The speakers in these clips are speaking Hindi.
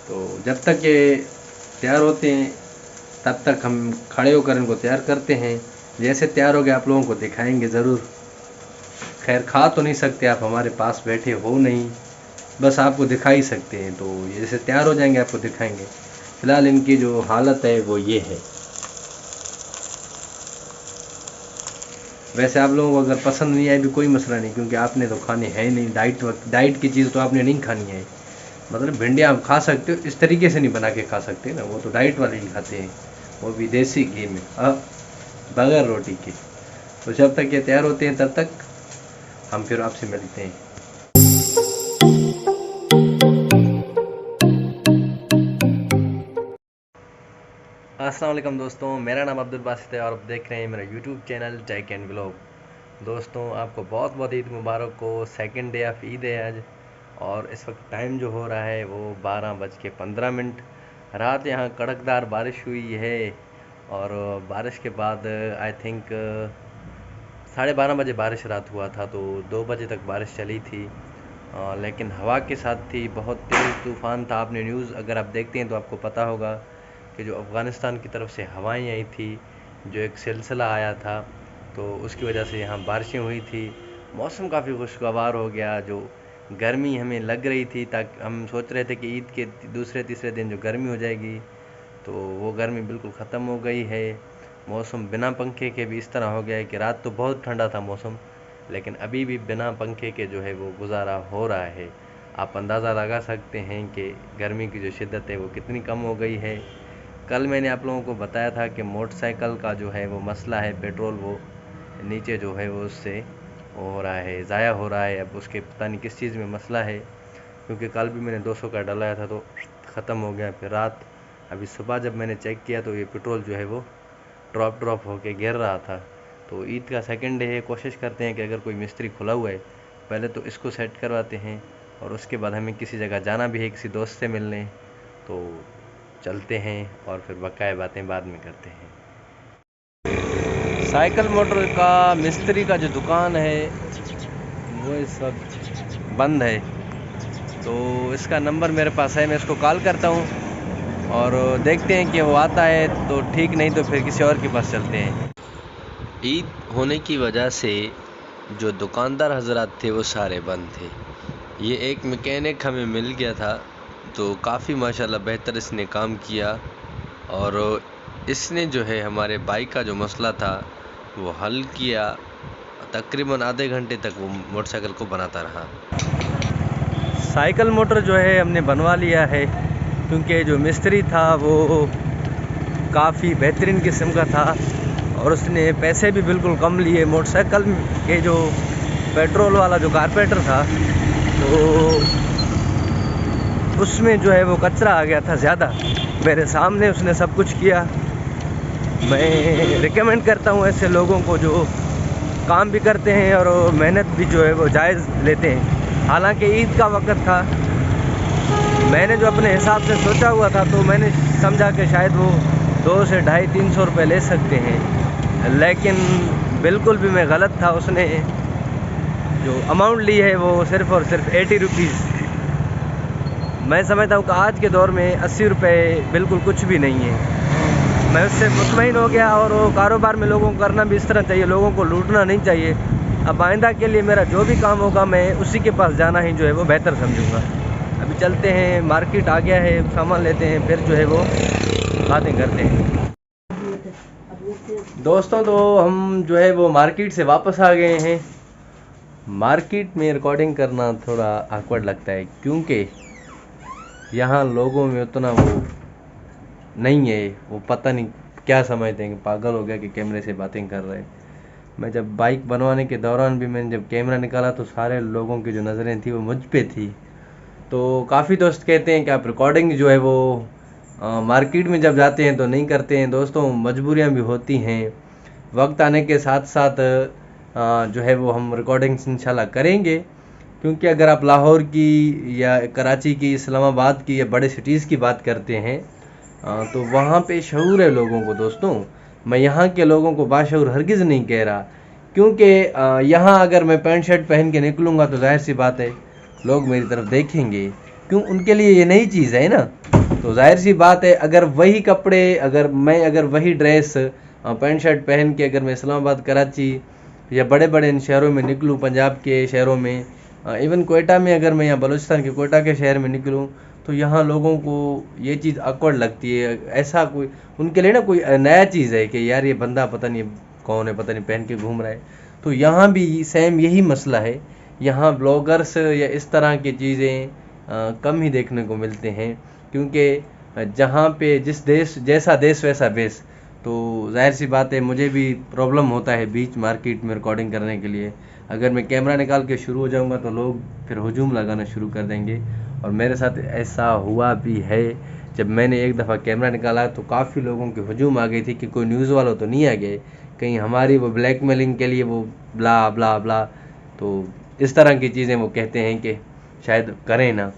तो जब तक ये तैयार होते हैं तब तक हम खड़े होकर इनको तैयार करते हैं। जैसे तैयार हो गए आप लोगों को दिखाएंगे ज़रूर। खैर खा तो नहीं सकते, आप हमारे पास बैठे हो नहीं, बस आपको दिखा ही सकते हैं। तो ये जैसे तैयार हो जाएंगे आपको दिखाएंगे। फ़िलहाल इनकी जो हालत है वो ये है। वैसे आप लोगों को अगर पसंद नहीं आए भी कोई मसला नहीं, क्योंकि आपने तो खाने हैं नहीं। डाइट की चीज़ तो आपने नहीं खानी है। मतलब भिंडियाँ आप खा सकते हो, इस तरीके से नहीं बना के खा सकते ना, वो तो डाइट वाले ही खाते हैं, वो भी देसी घी में बगैर रोटी के। तो जब तक ये तैयार होते हैं तब तक हम फिर आपसे मिलते हैं। अस्सलाम वालेकुम दोस्तों, मेरा नाम अब्दुल बासित है और आप देख रहे हैं मेरा YouTube channel tech and vlog. दोस्तों आपको बहुत बहुत ईद मुबारक हो। सेकंड डे ऑफ ईद है आज और इस वक्त टाइम जो हो रहा है वो 12:15। रात यहाँ कड़कदार बारिश हुई है और बारिश के बाद आई थिंक 12:30 बजे बारिश रात हुआ था, तो 2 बजे तक बारिश चली थी। लेकिन हवा के साथ थी, बहुत तेज़ तूफ़ान था। आपने न्यूज़ अगर आप देखते हैं तो आपको पता होगा कि जो अफ़गानिस्तान की तरफ से हवाएं आई थी, जो एक सिलसिला आया था, तो उसकी वजह से यहाँ बारिशें हुई थी। मौसम काफ़ी खुशगवार हो गया। जो गर्मी हमें लग रही थी, ताकि हम सोच रहे थे कि ईद के दूसरे तीसरे दिन जो गर्मी हो जाएगी, तो वो गर्मी बिल्कुल ख़त्म हो गई है। मौसम बिना पंखे के भी इस तरह हो गया है कि रात तो बहुत ठंडा था मौसम, लेकिन अभी भी बिना पंखे के जो है वो गुजारा हो रहा है। आप अंदाज़ा लगा सकते हैं कि गर्मी की जो शिद्दत है वो कितनी कम हो गई है। कल मैंने आप लोगों को बताया था कि मोटरसाइकिल का जो है वो मसला है, पेट्रोल वो नीचे जो है वो उससे हो रहा है, ज़ाया हो रहा है। अब उसके पता नहीं किस चीज़ में मसला है, क्योंकि कल भी मैंने 200 का डलाया था तो ख़त्म हो गया। फिर रात अभी सुबह जब मैंने चेक किया तो ये पेट्रोल जो है वो ड्रॉप होके गिर रहा था। तो ईद का सेकंड डे है, कोशिश करते हैं कि अगर कोई मिस्त्री खुला हुआ है पहले तो इसको सेट करवाते हैं, और उसके बाद हमें किसी जगह जाना भी है, किसी दोस्त से मिलने, तो चलते हैं और फिर बकाया बातें बाद में करते हैं। साइकिल मोटर का मिस्त्री का जो दुकान है वो इस वक्त बंद है, तो इसका नंबर मेरे पास है, मैं इसको कॉल करता हूँ और देखते हैं कि वो आता है तो ठीक, नहीं तो फिर किसी और के पास चलते हैं। ईद होने की वजह से जो दुकानदार हजरात थे वो सारे बंद थे। ये एक मैकेनिक हमें मिल गया था, तो काफ़ी माशाल्लाह बेहतर इसने काम किया और इसने जो है हमारे बाइक का जो मसला था वो हल किया। तकरीबन आधे घंटे तक वो मोटरसाइकिल को बनाता रहा। साइकिल मोटर जो है हमने बनवा लिया है, क्योंकि जो मिस्त्री था वो काफ़ी बेहतरीन किस्म का था और उसने पैसे भी बिल्कुल कम लिए। मोटरसाइकिल के जो पेट्रोल वाला जो कारपेंटर था, तो उसमें जो है वो कचरा आ गया था ज़्यादा। मेरे सामने उसने सब कुछ किया। मैं रिकमेंड करता हूँ ऐसे लोगों को जो काम भी करते हैं और मेहनत भी जो है वो जायज़ लेते हैं। हालांकि ईद का वक्त था, मैंने जो अपने हिसाब से सोचा हुआ था तो मैंने समझा कि शायद वो 200 से 250-300 रुपये ले सकते हैं, लेकिन बिल्कुल भी मैं गलत था। उसने जो अमाउंट ली है वो सिर्फ़ और सिर्फ 80 रुपीज़। मैं समझता हूँ कि आज के दौर में 80 रुपये बिल्कुल कुछ भी नहीं है। मैं उससे मुतमईन हो गया और वो कारोबार में लोगों को करना भी इस तरह चाहिए, लोगों को लूटना नहीं चाहिए। अब आइंदा के लिए मेरा जो भी काम होगा मैं उसी के पास जाना ही जो है वो बेहतर समझूंगा। अभी चलते हैं, मार्केट आ गया है, सामान लेते हैं, फिर जो है वो बातें करते हैं। दोस्तों तो हम जो है वो मार्केट से वापस आ गए हैं। मार्केट में रिकॉर्डिंग करना थोड़ा awkward लगता है, क्योंकि यहाँ लोगों में उतना वो नहीं है, वो पता नहीं क्या समझते हैं कि पागल हो गया कि कैमरे से बातें कर रहे हैं। मैं जब बाइक बनवाने के दौरान भी मैंने जब कैमरा निकाला तो सारे लोगों की जो नज़रें थी वो मुझ पे थी। तो काफ़ी दोस्त कहते हैं कि आप रिकॉर्डिंग जो है वो मार्केट में जब जाते हैं तो नहीं करते हैं। दोस्तों मजबूरियाँ भी होती हैं, वक्त आने के साथ साथ जो है वो हम रिकॉर्डिंग्स इंशाल्लाह करेंगे, क्योंकि अगर आप लाहौर की या कराची की, इस्लामाबाद की या बड़े सिटीज़ की बात करते हैं तो वहाँ पे शऊर है लोगों को। दोस्तों मैं यहाँ के लोगों को बाशऊर हरगिज़ नहीं कह रहा, क्योंकि यहाँ अगर मैं पैंट शर्ट पहन के निकलूँगा तो जाहिर सी बात है लोग मेरी तरफ देखेंगे, क्यों, उनके लिए ये नई चीज़ है ना। तो जाहिर सी बात है, अगर वही कपड़े, अगर वही ड्रेस पैंट शर्ट पहन के अगर मैं इस्लामाबाद, कराची या बड़े बड़े इन शहरों में निकलूँ, पंजाब के शहरों में, इवन कोयटा में, अगर मैं यहाँ बलूचिस्तान के कोयटा के शहर में निकलूँ, तो यहाँ लोगों को ये चीज़ awkward लगती है। ऐसा कोई उनके लिए ना कोई नया चीज़ है कि यार ये बंदा पता नहीं कौन है, पता नहीं पहन के घूम रहा है। तो यहाँ भी सेम यही मसला है। यहाँ ब्लॉगर्स या इस तरह की चीज़ें कम ही देखने को मिलते हैं, क्योंकि जहाँ पे जिस देश जैसा देश वैसा बेस। तो जाहिर सी बात है, मुझे भी प्रॉब्लम होता है बीच मार्केट में रिकॉर्डिंग करने के लिए। अगर मैं कैमरा निकाल के शुरू हो जाऊंगा तो लोग फिर हुजूम लगाना शुरू कर देंगे, और मेरे साथ ऐसा हुआ भी है। जब मैंने एक दफ़ा कैमरा निकाला तो काफ़ी लोगों की हुजूम आ गई थी कि कोई न्यूज़ वालों तो नहीं आ गए कहीं हमारी वो ब्लैकमेलिंग के लिए, वो ब्ला ब्ला ब्ला। तो इस तरह की चीज़ें वो कहते हैं कि शायद करें ना।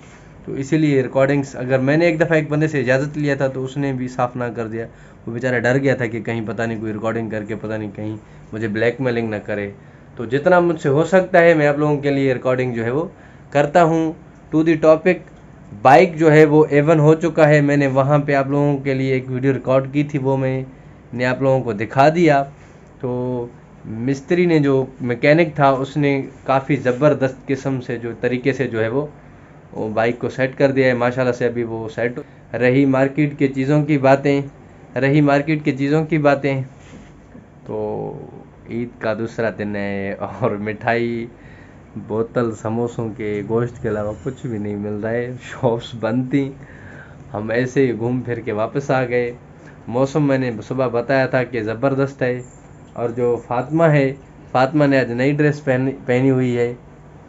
तो इसीलिए रिकॉर्डिंग्स, अगर मैंने एक दफ़ा एक बंदे से इजाज़त लिया था तो उसने भी साफ ना कर दिया। वो बेचारा डर गया था कि कहीं पता नहीं कोई रिकॉर्डिंग करके पता नहीं कहीं मुझे ब्लैकमेलिंग ना करे। तो जितना मुझसे हो सकता है मैं आप लोगों के लिए रिकॉर्डिंग जो है वो करता हूँ। टू दी टॉपिक, बाइक जो है वो A1 हो चुका है। मैंने वहाँ पे आप लोगों के लिए एक वीडियो रिकॉर्ड की थी, वो मैंने आप लोगों को दिखा दिया। तो मिस्त्री ने, जो मैकेनिक था, उसने काफ़ी ज़बरदस्त किस्म से जो तरीके से जो है वो बाइक को सेट कर दिया है माशाल्लाह से। अभी वो सेट। रही मार्केट की चीज़ों की बातें, तो ईद का दूसरा दिन है और मिठाई, बोतल, समोसों के गोश्त के अलावा कुछ भी नहीं मिल रहा है। शॉप्स बंद थी। हम ऐसे ही घूम फिर के वापस आ गए। मौसम मैंने सुबह बताया था कि ज़बरदस्त है। और जो फातिमा है, फातिमा ने आज नई ड्रेस पहनी हुई है।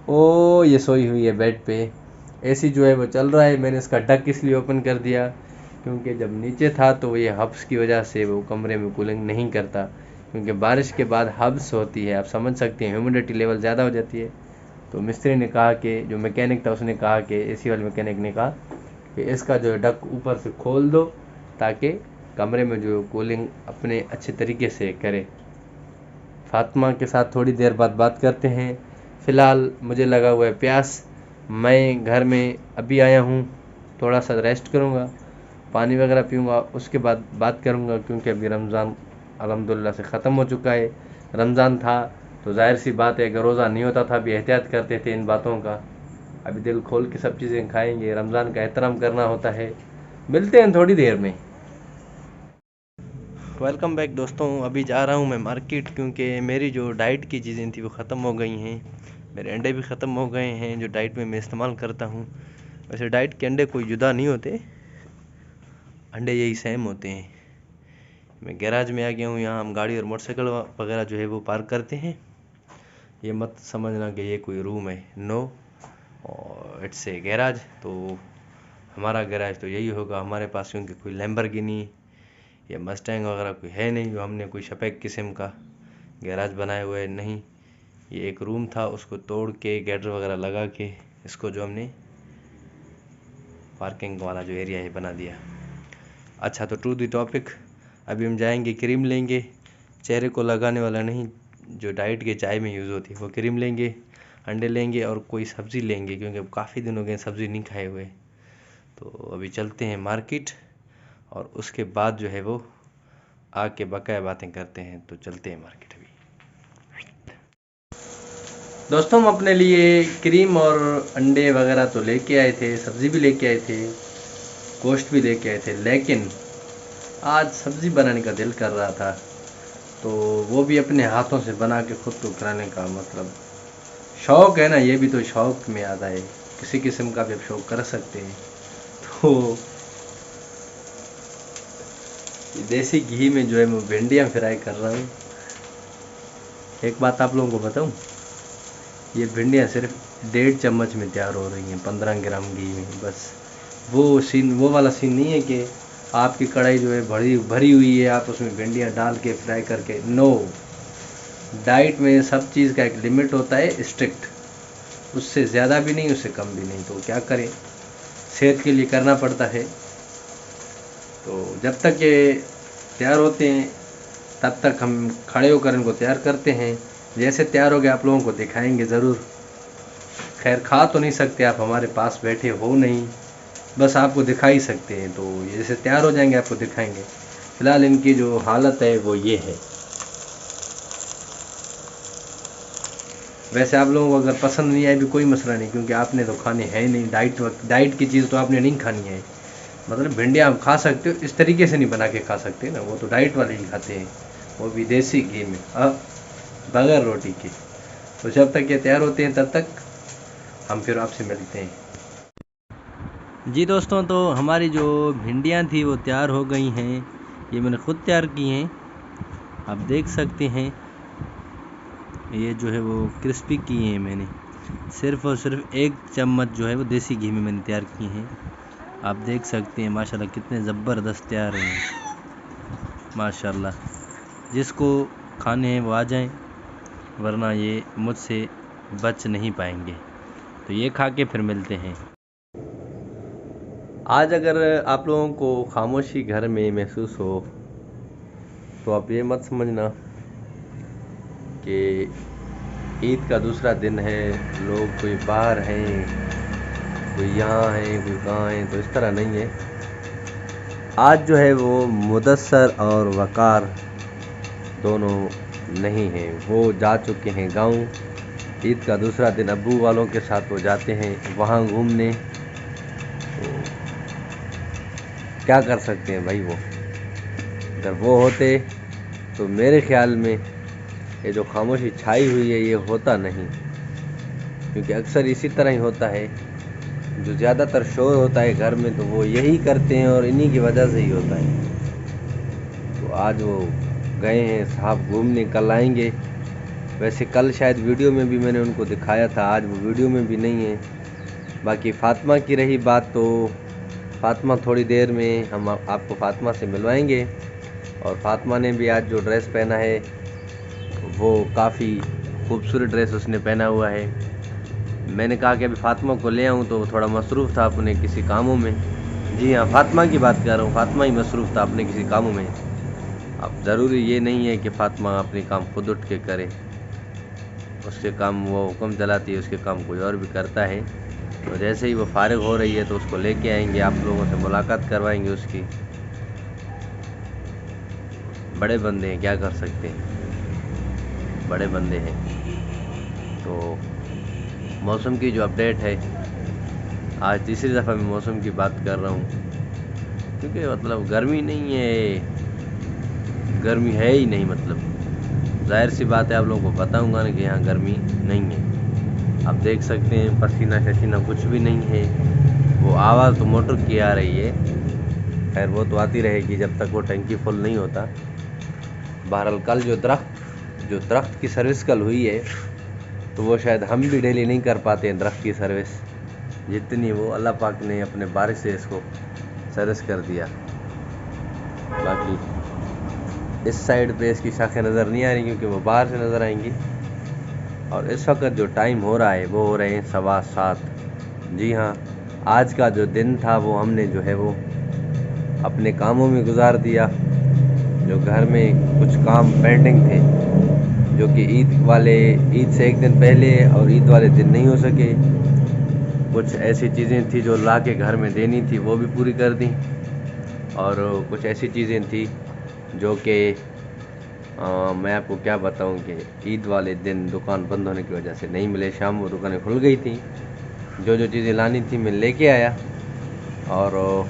ओ ये सोई हुई है बेड पे। एसी जो है वो चल रहा है। मैंने इसका डक इसलिए ओपन कर दिया क्योंकि जब नीचे था तो ये हब्स की वजह से वो कमरे में कूलिंग नहीं करता, क्योंकि बारिश के बाद हब्स होती है, आप समझ सकते हैं, ह्यूमिडिटी लेवल ज़्यादा हो जाती है। तो मिस्त्री ने कहा कि, जो मैकेनिक था उसने कहा कि, एसी वाले मैकेनिक ने कहा कि इसका जो डक ऊपर से खोल दो ताकि कमरे में जो कूलिंग अपने अच्छे तरीके से करे। फातिमा के साथ थोड़ी देर बाद बात करते हैं। फ़िलहाल मुझे लगा हुआ है प्यास। मैं घर में अभी आया हूँ, थोड़ा सा रेस्ट करूँगा, पानी वगैरह पीऊँगा, उसके बाद बात करूँगा, क्योंकि अभी रमज़ान अल्हम्दुलिल्लाह से ख़त्म हो चुका है। रमज़ान था तो जाहिर सी बात है, अगर रोज़ा नहीं होता था भी एहतियात करते थे इन बातों का। अभी दिल खोल के सब चीज़ें खाएंगे, रमज़ान का एहतराम करना होता है। मिलते हैं थोड़ी देर में। वेलकम बैक दोस्तों। अभी जा रहा हूँ मैं मार्केट, क्योंकि मेरी जो डाइट की चीज़ें थी वो ख़त्म हो गई हैं। मेरे अंडे भी ख़त्म हो गए हैं जो डाइट में मैं इस्तेमाल करता हूँ। वैसे डाइट के अंडे कोई जुदा नहीं होते, अंडे यही सेम होते हैं। मैं गैराज में आ गया हूँ। यहाँ हम गाड़ी और मोटरसाइकिल वगैरह जो है वो पार्क करते हैं। ये मत समझना कि ये कोई रूम है, नो, और इट्स ए गैराज। तो हमारा गैराज तो यही होगा हमारे पास, क्योंकि कोई लैम्बोर्गिनी या मस्टैंग वगैरह कोई है नहीं जो हमने कोई शपेक किस्म का गैराज बनाया हुआ है। नहीं, ये एक रूम था, उसको तोड़ के गैडर वगैरह लगा के इसको जो हमने पार्किंग वाला जो एरिया है बना दिया। अच्छा, तो टू दी टॉपिक, अभी हम जाएंगे क्रीम लेंगे, चेहरे को लगाने वाला नहीं, जो डाइट के चाय में यूज़ होती है वो क्रीम लेंगे, अंडे लेंगे और कोई सब्ज़ी लेंगे, क्योंकि अब काफ़ी दिन हो गए सब्ज़ी नहीं खाए हुए। तो अभी चलते हैं मार्केट और उसके बाद जो है वो आके बकाया बातें करते हैं। तो चलते हैं मार्केट। अभी दोस्तों, हम अपने लिए क्रीम और अंडे वगैरह तो लेके आए थे, सब्ज़ी भी लेके आए थे, गोश्त भी लेके आए थे, लेकिन आज सब्ज़ी बनाने का दिल कर रहा था, तो वो भी अपने हाथों से बना के ख़ुद को खिलाने का, मतलब शौक़ है ना, ये भी तो शौक़ में आता है। किसी किस्म का भी आप शौक़ कर सकते हैं। तो देसी घी में जो है मैं भिंडियाँ फ्राई कर रहा हूँ। एक बात आप लोगों को बताऊँ, ये भिंडियाँ सिर्फ 1.5 चम्मच में तैयार हो रही हैं, 15 ग्राम घी में। बस वो वाला सीन नहीं है कि आपकी कढ़ाई जो है भरी हुई है, आप उसमें भिंडियाँ डाल के फ्राई करके। नो, डाइट में सब चीज़ का एक लिमिट होता है, स्ट्रिक्ट, उससे ज़्यादा भी नहीं, उससे कम भी नहीं। तो क्या करें, सेहत के लिए करना पड़ता है। तो जब तक ये तैयार होते हैं तब तक हम खड़े होकर इनको तैयार करते हैं। जैसे तैयार हो गए आप लोगों को दिखाएंगे ज़रूर। खैर, खा तो नहीं सकते, आप हमारे पास बैठे हो नहीं, बस आपको दिखा ही सकते हैं। तो ये जैसे तैयार हो जाएंगे आपको दिखाएंगे। फ़िलहाल इनकी जो हालत है वो ये है। वैसे आप लोगों को अगर पसंद नहीं आए भी कोई मसला नहीं, क्योंकि आपने तो खाने है ही नहीं। डाइट की चीज़ तो आपने नहीं खानी है। मतलब भिंडियाँ आप खा सकते हो, इस तरीके से नहीं बना के खा सकते ना, वो तो डाइट वाले ही खाते हैं, वो भी देसी घी में, अब बगैर रोटी के। तो जब तक ये तैयार होते हैं तब तक हम फिर आपसे मिलते हैं। जी दोस्तों, तो हमारी जो भिंडियाँ थी वो तैयार हो गई हैं। ये मैंने ख़ुद तैयार की हैं, आप देख सकते हैं। ये जो है वो क्रिस्पी की हैं मैंने, सिर्फ़ और सिर्फ 1 चम्मच जो है वो देसी घी में मैंने तैयार की हैं। आप देख सकते हैं माशाल्लाह कितने ज़बरदस्त तैयार हैं माशाल्लाह। जिसको खाने हैं वो आ जाएं, वरना ये मुझसे बच नहीं पाएंगे। तो ये खा के फिर मिलते हैं। आज अगर आप लोगों को खामोशी घर में महसूस हो तो आप ये मत समझना कि ईद का दूसरा दिन है, लोग कोई बाहर हैं, कोई यहाँ है, कोई कहाँ है। तो इस तरह नहीं है। आज जो है वो मुदस्सर और वकार दोनों नहीं हैं, वो जा चुके हैं गाँव। ईद का दूसरा दिन अब्बू वालों के साथ वो जाते हैं वहाँ घूमने। तो क्या कर सकते हैं भाई, वो अगर वो होते तो मेरे ख्याल में ये जो खामोशी छाई हुई है ये होता नहीं। क्योंकि अक्सर इसी तरह ही होता है, जो ज़्यादातर शोर होता है घर में तो वो यही करते हैं और इन्हीं की वजह से ही होता है। तो आज वो गए हैं साहब घूमने, कल आएंगे। वैसे कल शायद वीडियो में भी मैंने उनको दिखाया था, आज वो वीडियो में भी नहीं है। बाकी फ़ातिमा की रही बात, तो फ़ातिमा थोड़ी देर में हम आपको फ़ातिमा से मिलवाएंगे। और फ़ातिमा ने भी आज जो ड्रेस पहना है वो काफ़ी खूबसूरत ड्रेस उसने पहना हुआ है। मैंने कहा कि अभी फ़ातिमा को ले आऊँ, तो वो थोड़ा मसरूफ़ था अपने किसी कामों में। जी हाँ, फ़ातिमा की बात कर रहा हूँ, फ़ातिमा ही मसरूफ़ था अपने किसी कामों में। अब ज़रूरी ये नहीं है कि फ़ातिमा अपने काम खुद उठ के करे, उसके काम वो हुक्म चलाती है, उसके काम कोई और भी करता है। तो जैसे ही वो फारिग हो रही है तो उसको लेके आएंगे, आप लोगों से मुलाकात करवाएंगे उसकी। बड़े बंदे हैं, क्या कर सकते हैं, बड़े बंदे हैं। तो मौसम की जो अपडेट है, आज तीसरी दफ़ा मैं मौसम की बात कर रहा हूँ, क्योंकि मतलब गर्मी नहीं है, गर्मी है ही नहीं। मतलब जाहिर सी बात है, आप लोगों को बताऊंगा ना कि यहाँ गर्मी नहीं है। आप देख सकते हैं पसीना शसीना कुछ भी नहीं है। वो आवाज़ तो मोटर की आ रही है, खैर वो तो आती रहेगी जब तक वो टंकी फुल नहीं होता। बहरहाल कल जो दरख्त की सर्विस कल हुई है, तो वो शायद हम भी डेली नहीं कर पाते हैं दरख्त की सर्विस, जितनी वो अल्लाह पाक ने अपने बारिश से इसको सर्विस कर दिया। बाकी इस साइड पे इसकी शाखें नज़र नहीं आ रही, क्योंकि वो बाहर से नज़र आएंगी। और इस वक्त जो टाइम हो रहा है वो हो रहे हैं 7:15। जी हाँ, आज का जो दिन था वो हमने जो है वो अपने कामों में गुजार दिया। जो घर में कुछ काम पेंडिंग थे, जो कि ईद से एक दिन पहले और ईद वाले दिन नहीं हो सके, कुछ ऐसी चीज़ें थी जो ला के घर में देनी थी, वो भी पूरी कर दी। और कुछ ऐसी चीज़ें थी जो कि मैं आपको क्या बताऊं कि ईद वाले दिन दुकान बंद होने की वजह से नहीं मिले। शाम वो दुकानें खुल गई थी, जो चीज़ें लानी थी मैं लेके आया, और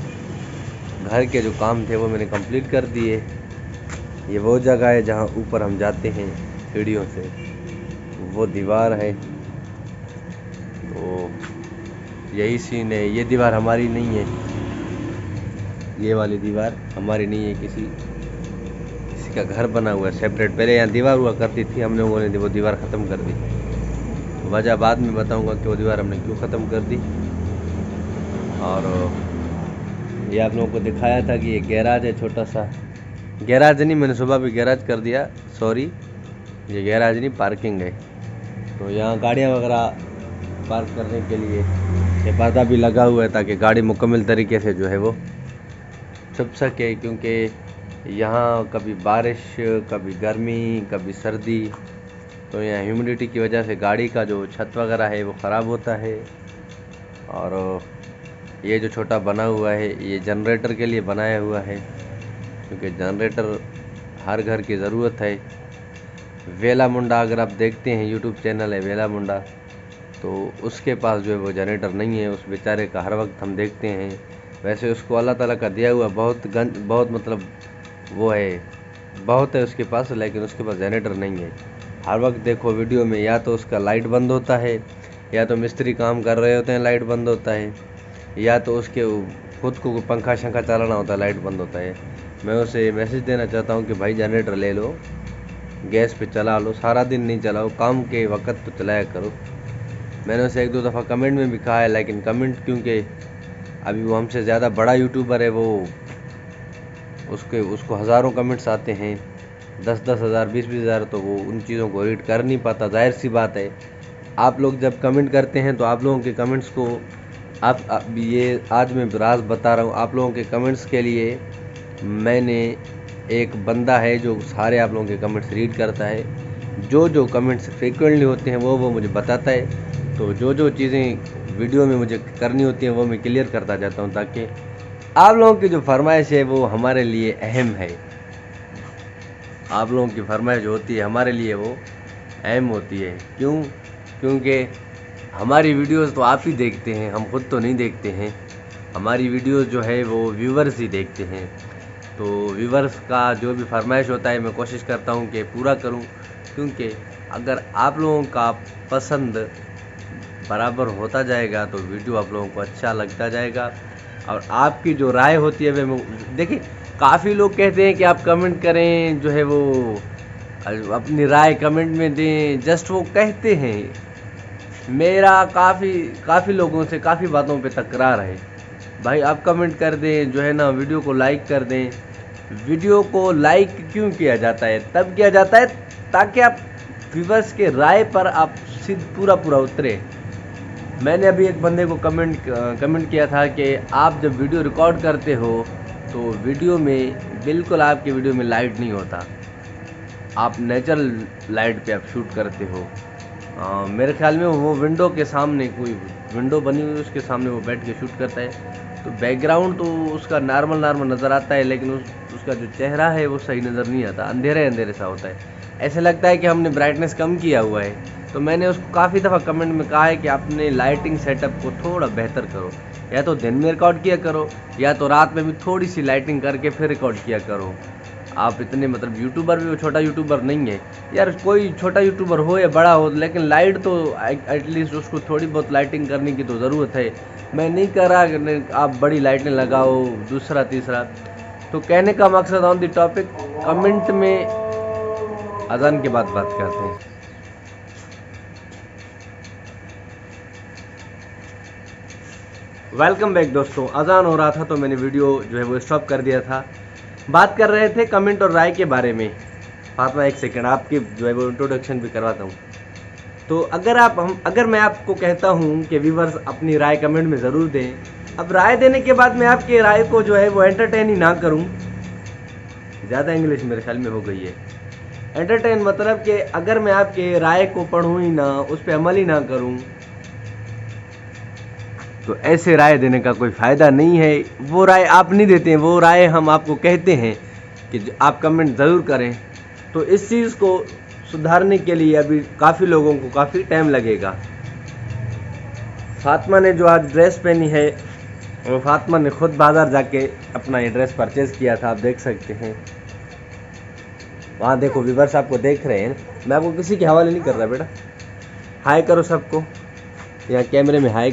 घर के जो काम थे वो मैंने कंप्लीट कर दिए। ये वो जगह है जहाँ ऊपर हम जाते हैं सीढ़ियों से, वो दीवार है। तो यही सीन है। ये दीवार हमारी नहीं है, ये वाली दीवार हमारी नहीं है, किसी का घर बना हुआ है सेपरेट। पहले यहाँ दीवार हुआ करती थी, हम लोगों ने वो दीवार ख़त्म कर दी। वजह बाद में बताऊंगा कि वो दीवार हमने क्यों ख़त्म कर दी। और ये आप लोगों को दिखाया था कि ये गैराज है, छोटा सा गैराज नहीं, मैंने सुबह भी गैराज कर दिया, सॉरी, ये गैराज नहीं पार्किंग है। तो यहाँ गाड़ियाँ वगैरह पार्क करने के लिए ये पर्दा भी लगा हुआ है, ताकि गाड़ी मुकम्मल तरीके से जो है वो छुप सके। क्योंकि यहाँ कभी बारिश, कभी गर्मी, कभी सर्दी, तो यहाँ ह्यूमिडिटी की वजह से गाड़ी का जो छत वगैरह है वो ख़राब होता है। और ये जो छोटा बना हुआ है ये जनरेटर के लिए बनाया हुआ है, क्योंकि जनरेटर हर घर की ज़रूरत है। वेला मुंडा अगर आप देखते हैं, यूट्यूब चैनल है वेला मुंडा, तो उसके पास जो है वो जनरेटर नहीं है। उस बेचारे का हर वक्त हम देखते हैं। वैसे उसको अल्लाह ताला का दिया हुआ बहुत मतलब वो है, बहुत है उसके पास, लेकिन उसके पास जनरेटर नहीं है। हर वक्त देखो वीडियो में या तो उसका लाइट बंद होता है, या तो मिस्त्री काम कर रहे होते हैं लाइट बंद होता है, या तो उसके खुद को पंखा शंखा चलाना होता है लाइट बंद होता है। मैं उसे मैसेज देना चाहता हूँ कि भाई जनरेटर ले लो, गैस पे चला लो, सारा दिन नहीं चलाओ, काम के वक्त तो चलाया करो। मैंने उसे 1-2 दफ़ा कमेंट में भी कहा है, लेकिन कमेंट क्योंकि अभी वो हमसे ज़्यादा बड़ा यूट्यूबर है, वो उसको हज़ारों कमेंट्स आते हैं, 10-10 हज़ार 20-20 हज़ार, तो वो उन चीज़ों को रीड कर नहीं पाता। जाहिर सी बात है, आप लोग जब कमेंट करते हैं तो आप लोगों के कमेंट्स को आप ये आज मैं राज बता रहा हूँ, आप लोगों के कमेंट्स के लिए मैंने एक बंदा है जो सारे आप लोगों के कमेंट्स रीड करता है। जो कमेंट्स फ्रीक्वेंटली होते हैं वो मुझे बताता है। तो जो चीज़ें वीडियो में मुझे करनी होती हैं वो मैं क्लियर करता जाता हूँ, ताकि आप लोगों की जो फरमाइश है वो हमारे लिए अहम है। आप लोगों की फरमाइश होती है हमारे लिए वो अहम होती है। क्योंकि हमारी वीडियोस तो आप ही देखते हैं, हम खुद तो नहीं देखते हैं। हमारी वीडियोस जो है वो व्यूवर्स ही देखते हैं। तो व्यूवर्स का जो भी फरमाइश होता है मैं कोशिश करता हूँ कि पूरा करूँ, क्योंकि अगर आप लोगों का पसंद बराबर होता जाएगा तो वीडियो आप लोगों को अच्छा लगता जाएगा। और आपकी जो राय होती है वे देखिए, काफ़ी लोग कहते हैं कि आप कमेंट करें, जो है वो अपनी राय कमेंट में दें, जस्ट वो कहते हैं। मेरा काफ़ी लोगों से काफ़ी बातों पे तकरार है। भाई आप कमेंट कर दें, जो है ना, वीडियो को लाइक कर दें। वीडियो को लाइक क्यों किया जाता है? तब किया जाता है ताकि आप व्यूवर्स के राय पर आप पूरा उतरे। मैंने अभी एक बंदे को कमेंट किया था कि आप जब वीडियो रिकॉर्ड करते हो तो वीडियो में बिल्कुल आपके वीडियो में लाइट नहीं होता, आप नेचुरल लाइट पे आप शूट करते हो। मेरे ख्याल में वो विंडो के सामने, कोई विंडो बनी हुई उसके सामने वो बैठ के शूट करता है, तो बैकग्राउंड तो उसका नॉर्मल नज़र आता है, लेकिन उसका जो चेहरा है वो सही नज़र नहीं आता, अंधेरे सा होता है। ऐसे लगता है कि हमने ब्राइटनेस कम किया हुआ है। तो मैंने उसको काफ़ी दफ़ा कमेंट में कहा है कि अपने लाइटिंग सेटअप को थोड़ा बेहतर करो, या तो दिन में रिकॉर्ड किया करो, या तो रात में भी थोड़ी सी लाइटिंग करके फिर रिकॉर्ड किया करो। आप इतने मतलब यूट्यूबर भी, वो छोटा यूट्यूबर नहीं है यार। कोई छोटा यूट्यूबर हो या बड़ा हो, लेकिन लाइट तो एटलीस्ट उसको थोड़ी बहुत लाइटिंग करने की तो ज़रूरत है। मैं नहीं कह रहा कि आप बड़ी लाइटें लगाओ, दूसरा तीसरा। तो कहने का मकसद ऑन द टॉपिक, कमेंट में अजान के बाद बात करते हैं। वेलकम बैक दोस्तों। अजान हो रहा था तो मैंने वीडियो जो है वो स्टॉप कर दिया था। बात कर रहे थे कमेंट और राय के बारे में। फातिमा एक सेकंड, आपकी जो है वो इंट्रोडक्शन भी करवाता हूँ। तो अगर मैं आपको कहता हूँ कि व्यूवर्स अपनी राय कमेंट में ज़रूर दें, अब राय देने के बाद मैं आपकी राय को जो है वो एंटरटेन ही ना करूँ, ज़्यादा इंग्लिश मेरे ख्याल में हो गई है। एंटरटेन मतलब कि अगर मैं आपके राय को पढ़ूँ ही ना, उस पर अमल ही ना करूँ, तो ऐसे राय देने का कोई फ़ायदा नहीं है। वो राय आप नहीं देते हैं, वो राय हम आपको कहते हैं कि आप कमेंट ज़रूर करें। तो इस चीज़ को सुधारने के लिए अभी काफ़ी लोगों को काफ़ी टाइम लगेगा। फातिमा ने जो आज ड्रेस पहनी है, वो फातिमा ने खुद बाज़ार जाके अपना ये ड्रेस परचेज़ किया था, आप देख सकते हैं। वहाँ देखो व्यूवर्स आपको देख रहे हैं। मैं आपको किसी के हवाले नहीं कर रहा बेटा। हाय करो सबको, यहाँ कैमरे में हाय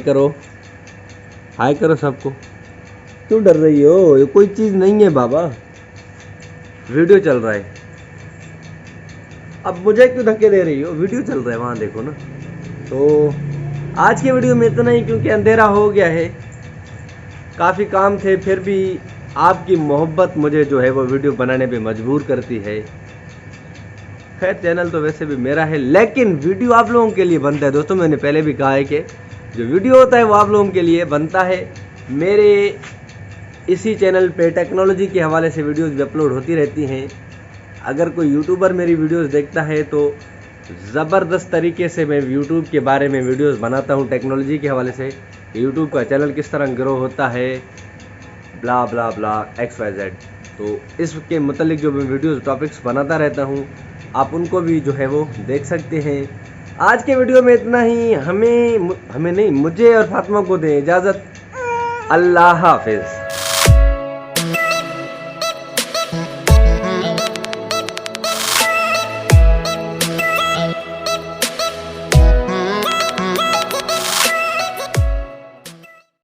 करो सबको। क्यों डर रही हो? ये कोई चीज़ नहीं है बाबा, वीडियो चल रहा है। अब मुझे क्यों धक्के दे रही हो? वीडियो चल रहा है, वहाँ देखो ना। तो आज के वीडियो में इतना ही, क्योंकि अंधेरा हो गया है, काफ़ी काम थे, फिर भी आपकी मोहब्बत मुझे जो है वो वीडियो बनाने पे मजबूर करती है। खैर चैनल तो वैसे भी मेरा है, लेकिन वीडियो आप लोगों के लिए बनता है दोस्तों। मैंने पहले भी कहा है कि जो वीडियो होता है वो आप लोगों के लिए बनता है। मेरे इसी चैनल पे टेक्नोलॉजी के हवाले से वीडियोस भी अपलोड होती रहती हैं। अगर कोई यूट्यूबर मेरी वीडियोस देखता है तो ज़बरदस्त तरीके से मैं यूट्यूब के बारे में वीडियोस बनाता हूं टेक्नोलॉजी के हवाले से। यूट्यूब का चैनल किस तरह ग्रो होता है, ब्ला ब्ला ब्ला XYZ। तो इसके मतलब जो मैं वीडियोस टॉपिक्स बनाता रहता हूँ, आप उनको भी जो है वो देख सकते हैं। आज के वीडियो में इतना ही। हमें नहीं, मुझे और फातिमा को दें इजाज़त। अल्लाह हाफिज़।